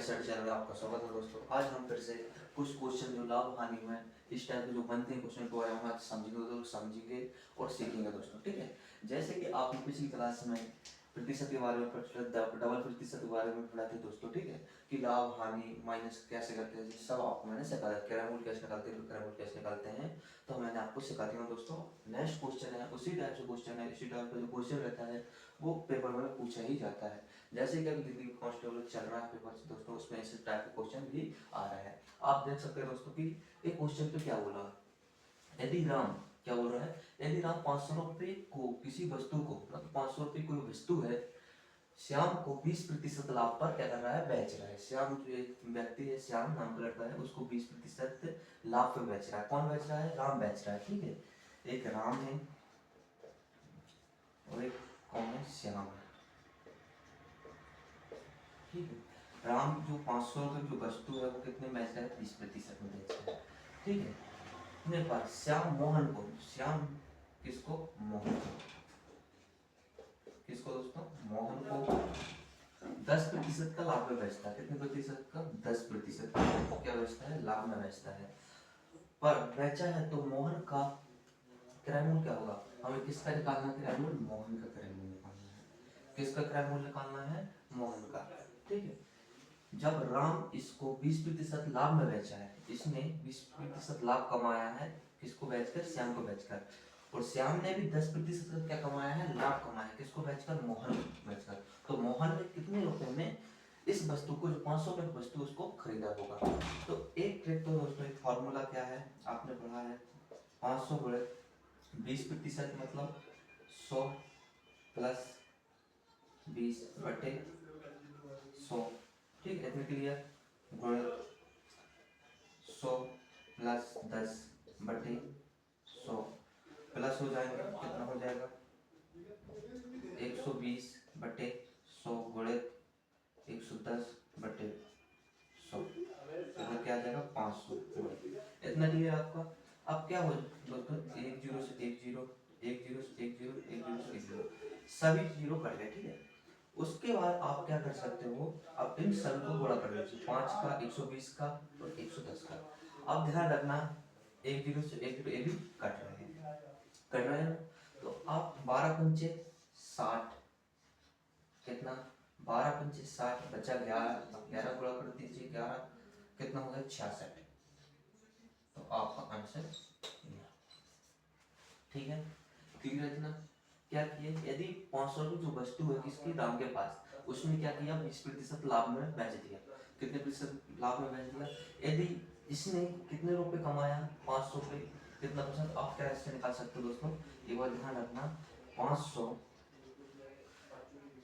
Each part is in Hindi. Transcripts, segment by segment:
स्टडी चैनल में आपका स्वागत है दोस्तों। आज हम फिर से कुछ क्वेश्चन जो लाभ हानि में इस टाइप के जो बनते हैं क्वेश्चन के बारे में हम आज समझेंगे और सीखेंगे दोस्तों। ठीक है, जैसे कि आपने पिछली क्लास में प्रतिशत के बारे में डबल प्रतिशत के बारे में पढ़ा थे दोस्तों। ठीक है, कि लाभ हानि माइनस कैसे करते हैं, सब आपको मैंने सिखाया। कैरेमूल कैसे निकालते हैं, कैरेमूल कैसे निकालते हैं, तो मैंने आपको सिखा दिया दोस्तों। नेक्स्ट क्वेश्चन है उसी टाइप से क्वेश्चन है, इसी टाइप का जो क्वेश्चन रहता है वो पेपर में पूछा ही जाता है। जैसे कि अभी दिल्ली कांस्टेबल चल रहा है पेपर से दोस्तों, उसमें इस टाइप का क्वेश्चन भी आ रहा है। आप देख सकते हैं दोस्तों कि एक क्वेश्चन पे क्या बोला, यदि राम क्या बोल रहा है, यदि राम 500 रुपये को किसी वस्तु को, मतलब 500 रुपये कोई वस्तु है, श्याम को 20% लाभ पर क्या कर रहा है, बेच रहा है। श्याम जो एक व्यक्ति है, श्याम नाम का लड़का है, उसको 20% लाभ पर बेच रहा है। कौन बेच रहा है, राम बेच रहा है। ठीक है, एक राम है और एक कौन है, श्याम है। ठीक है, राम जो 500 रुपये जो वस्तु है वो कितने में बेच रहा है, 20% में बेच रहा है। ठीक है, मेरे पास श्याम मोहन को, श्याम किसको, मोहन को, किसको दोस्तों, मोहन को 10% का लाभ में बेचता है। कितने प्रतिशत का, 10% क्या बेचता है, लाभ में बेचता है। पर बेचा है तो मोहन का क्रयमूल्य क्या होगा, हमें किसका निकालना है, क्रयमूल्य, मोहन का क्रयमूल्य निकालना है। किसका क्रयमूल्य निकालना है, मोहन का। ठीक है, जब राम इसको 20% लाभ में बेचा है, इसने 20% लाभ कमाया है, किसको बेचकर, श्याम को बेचकर, और श्याम ने भी 10% क्या कमाया है, लाभ कमाया है, किसको बेचकर, मोहन बेचकर। तो मोहन ने कितने रुपए में इस वस्तु को, जो 500 रुपए की वस्तु उसको खरीदा होगा। तो एक ट्रिक तो दोस्तों, एक फॉर्मूला क्या है, आपने पढ़ा है, 500 गुणे 20% मतलब 100 प्लस 20 बटे 100। ठीक है, इतने क्लियर, गुणे 100 प्लस 10 बटे 100 प्लस हो जाएंगे, कितना हो जाएगा, 120 बटे 100 गुणे 110 बटे 100, इधर क्या आ जाएगा, 500। इतना क्लियर आपका। अब क्या हो दोस्तों, 1 0 से 1 0, 1 0 से 1 0, 1 0 से 1 0, सभी जीरो कट गए। ठीक है, उसके बाद आप क्या कर सकते हो, अब इन सभी को गुणा कर लीजिए, 5 का, 120 का और 110 का। अब ध्यान रखना, 1 0 से 1 0 ये भी कट रहे हैं। तो आप 12 पंचे 60, कितना, 12 पंचे 60 बचा 11, 11 गुणा कर दीजिए, 11 कितना हो गया, 66। तो आपका आंसर, ठीक है, क्लियर है ना। क्या किए, यदि 500 की जो वस्तु है किसकी, राम के पास, उसने क्या किया, 20% लाभ में बेच दिया। कितने प्रतिशत लाभ में बेच दिया, यदि इसने कितने रुपए कमाया, 500 रुपए, कितना परसेंट, आप क्या इससे निकाल सकते हो दोस्तों, एक बार ध्यान रखना, 500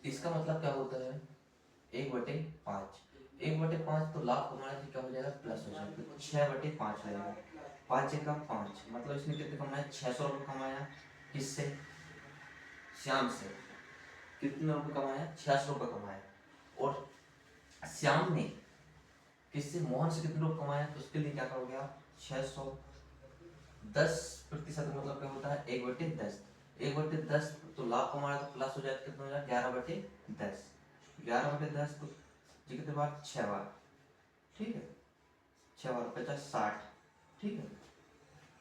इसका मतलब क्या होता है, 1/5, 1/5 तो लाभ कमाने से क्या हो जाएगा, प्लस हो जाएगा, 6/5 हो जाएगा, 5 का 5, मतलब इसने कितने कमाया, 600 रुपये कमाया, किससे, श्याम से। कितने रुपए कमाया, 600 रुपये कमाया। और श्याम ने किससे, मोहन से कितने रुपये कमाया, तो उसके लिए क्या करोगे आप, 600 10% मतलब क्या होता है, 1/10, 1/10 तो लाभ कमाया तो प्लस हो जाएगा, कितना हो जाएगा, 11/10, 11/10 तो जी कितने बार, 6 बार। ठीक है, 6 बार 50 60। ठीक है,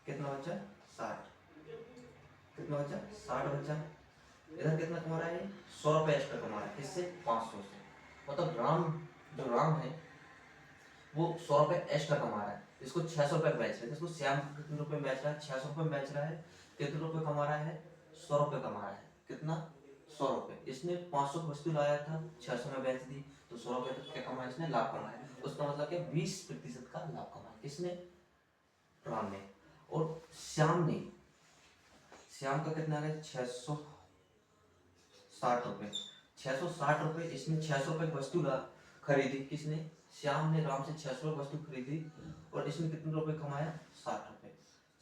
कितना बचा, 60, कितना बचा, 60 बचा। इधर कितना कमा रहा है, 100 रुपये एक्स्ट्रा कमा रहा है, किससे, 500 से। मतलब राम, जो राम है वो 100 रुपये एक्स्ट्रा कमा रहा है, इसको 600 रुपये बेच रहा है, इसको श्याम कितने रुपये बेच रहा है, 600 रुपये बेच रहा है। कितने रुपये कमा रहा है, 100 रुपये कमा रहा है, कितना, 100 रुपये। इसने 500 की वस्तु लाया था, 600 में बेच दी, तो 100 रुपये तक क्या कमाया इसने, लाभ कमाया। उसका मतलब क्या, 20% का लाभ कमाया, किसने, राम ने। और श्याम ने, श्याम का कितना है, 660 रुपये, 660 रुपये, इसने 600 रुपये की वस्तु खरीदी, किसने, श्याम ने राम से 600 रुपये वस्तु खरीदी, और इसने कितने रुपए कमाया, 60 रुपये,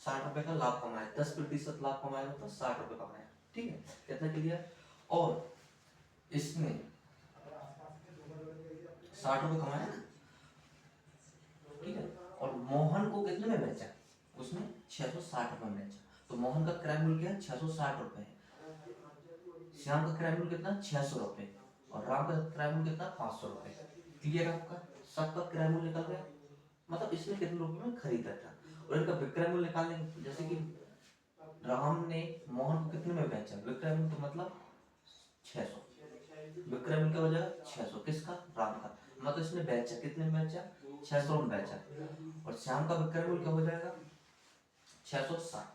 60 रुपये का लाभ कमाया, 10% लाभ कमाया तो 60 रुपये कमाया। ठीक है, कितना क्लियर। और इसने 60 रुपये कमाया, ठीक है, और मोहन को कितने में बेचा, उसने 660 रुपये में बेचा। तो मोहन का क्रय मूल्य क्या है, 660 रुपये है। श्याम का क्रय मूल्य कितना, 600 रुपये, और राम का क्रय मूल्य कितना, 500 रुपये। क्लियर आपका, सबका क्रय मूल्य निकल गया, मतलब इसने कितने रुपए में खरीदा था। और इनका विक्रय मूल्य निकालने, जैसे कि राम ने मोहन को कितने में बेचा, विक्रय मूल्य तो मतलब 600, विक्रय मूल्य क्या हो जाएगा 600, किसका, राम का, मतलब इसने बेचा कितने में बेचा, 600 में बेचा। और श्याम का विक्रय मूल्य क्या हो जाएगा 660,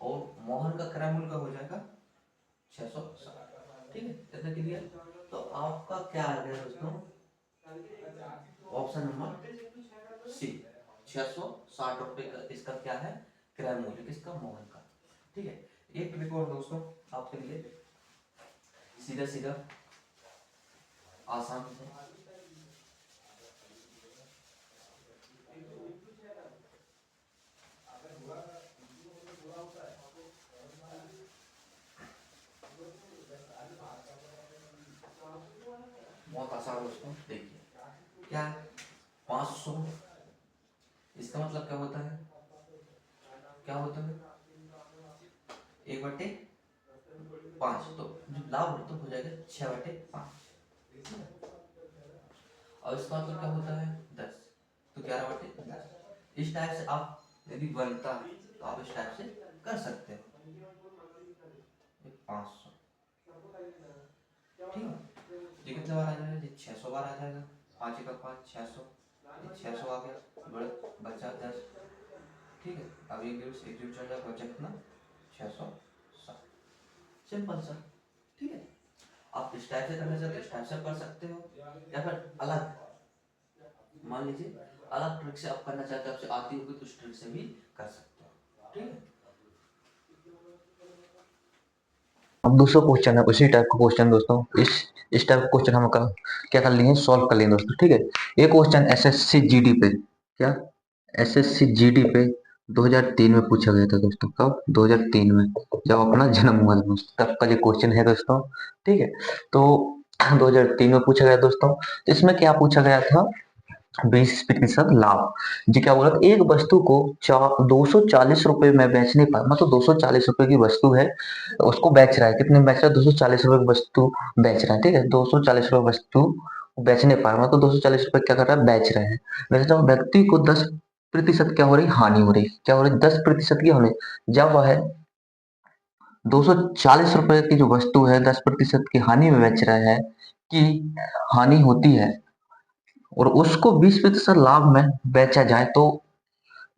और मोहन का क्रय मूल्य क्या हो जाएगा 660। ठीक है, इतना क्लियर। तो आपका क्या आ गया दोस्तों, ऑप्शन नंबर सी, 660 रुपए का इसका क्या है, क्रय मूल्य, किसका, मोहन का। ठीक है, एक ट्रिक और दोस्तों आपके लिए, सीधा सीधा आसान है। बहुत आसान दोस्तों, देखिए क्या है, 500, इसका मतलब क्या होता है, क्या होता है 1/5, तो जो लाभ तो हो जाएगा 6/5। और इसका मतलब क्या होता है 10, तो 11/10। इस टाइप से आप यदि बनता है तो आप इस टाइप से कर सकते हो, 500। ठीक है, ये कितने बार आ जाएगा, ये 600 बार आ जाएगा, 5 का 5 600, ये 600 आ गया, बचा 10। ठीक है, अब एक जीरो चल जाएगा, बचा कितना 660, सिंपल सा। ठीक है, आप इस टाइप से करना चाहते हो इस टाइप से कर सकते हो, या फिर अलग, मान लीजिए अलग ट्रिक से आप करना चाहते हो, आपसे आती होगी तो उस ट्रिक से भी कर सकते हो। ठीक है, अब दूसरा क्वेश्चन है उसी टाइप का क्वेश्चन दोस्तों। इस टाइप का क्वेश्चन हम क्या कर लिए, सॉल्व कर लिए दोस्तों। ठीक है, ये क्वेश्चन एसएससी जीडी पे, क्या एसएससी जीडी पे 2003 में पूछा गया था दोस्तों। कब, 2003 में, जब अपना जन्म हुआ था दोस्तों, तब का ये क्वेश्चन है दोस्तों। ठीक है, तो 2003 में पूछा गया दोस्तों। तो इसमें क्या पूछा गया था, 20% लाभ। जी क्या बोला, एक वस्तु को 240 रुपए में बेचने पर, मतलब 240 रुपए की वस्तु है, उसको बेच रहा है, कितने में बेच रहा है, 240 रुपए की वस्तु बेच रहा है। ठीक है, 240 रुपए वस्तु बेचने पर, मतलब 240 रुपए क्या कर रहा है, बेच रहे हैं। बेच रहा व्यक्ति को 10% क्या हो रही, हानि हो रही, क्या हो रही, 10% की हानि। जब वह 240 रुपए की जो वस्तु है 10% की हानि में बेच रहा है, कि हानि होती है, और उसको 20% लाभ में बेचा जाए, तो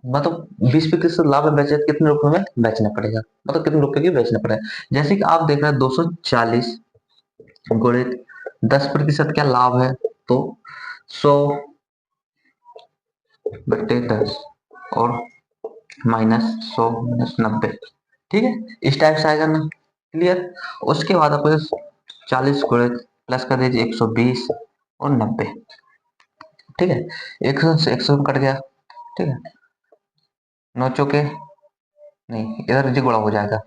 मतलब 20% लाभ में बेचे तो कितने रुपए में बेचना पड़ेगा, मतलब कितने रुपए की बेचना पड़ेगा। जैसे कि आप देख रहे हैं 240 गुणित 10% क्या लाभ है, तो 100/10, और -100 -90। ठीक है, इस टाइप से आएगा ना, क्लियर। उसके बाद आपको 40 गुणित प्लस कर दीजिए 120 और 90। ठीक है, 100 से 100 कट गया। ठीक है, 9 चौके, नहीं इधर जी गुणा हो जाएगा,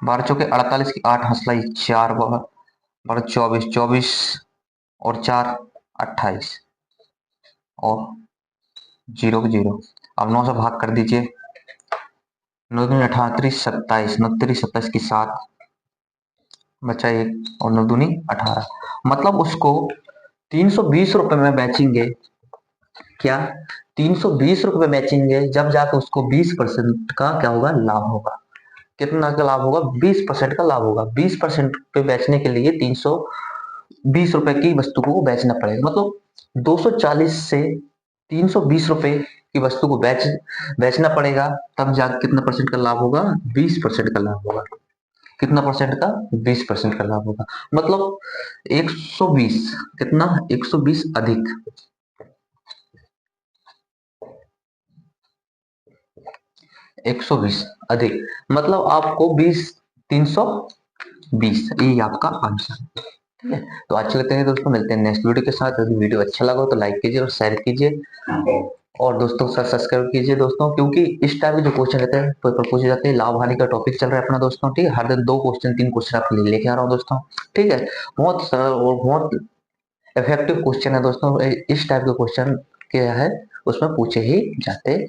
12 चौके 48 की 8 हंसलाई 4 बारह 24, 24 और 4 28, और 0 0। अब 9 से भाग कर दीजिए, 9 दूनी 18, 27, 9 3 27 की 7, बचा 1, और 9 दूनी 18, मतलब उसको 320 रुपए में बेचेंगे, क्या 320 रुपए में बेचेंगे, जब जाकर उसको 20% का क्या होगा, लाभ होगा। कितना का लाभ होगा, 20% का लाभ होगा। 20% पे बेचने के लिए 320 रुपए की वस्तु को बेचना पड़ेगा, मतलब 240 से 320 रुपए की वस्तु को बेचना पड़ेगा, तब जाकर कितना परसेंट का लाभ होगा, 20% का लाभ होगा। कितना परसेंट का, 20% का लाभ होगा, मतलब 120, कितना 120 अधिक, 120 अधिक, मतलब आपको 320, यही आपका आंसर। ठीक है, तो आज चलते हैं दोस्तों, मिलते हैं नेक्स्ट वीडियो के साथ। यदि वीडियो अच्छा लगा हो तो लाइक कीजिए और शेयर कीजिए, और दोस्तों के साथ सब्सक्राइब कीजिए दोस्तों, क्योंकि इस टाइप के जो क्वेश्चन रहते हैं पेपर पूछे जाते हैं, लाभ हानि का टॉपिक चल रहा है अपना दोस्तों। ठीक है, हर दिन 2 क्वेश्चन 3 क्वेश्चन आपके लिए लेके आ रहा हूँ दोस्तों। ठीक है, बहुत सरल और बहुत इफेक्टिव क्वेश्चन है दोस्तों। इस टाइप के क्वेश्चन क्या है, उसमें पूछे ही जाते हैं।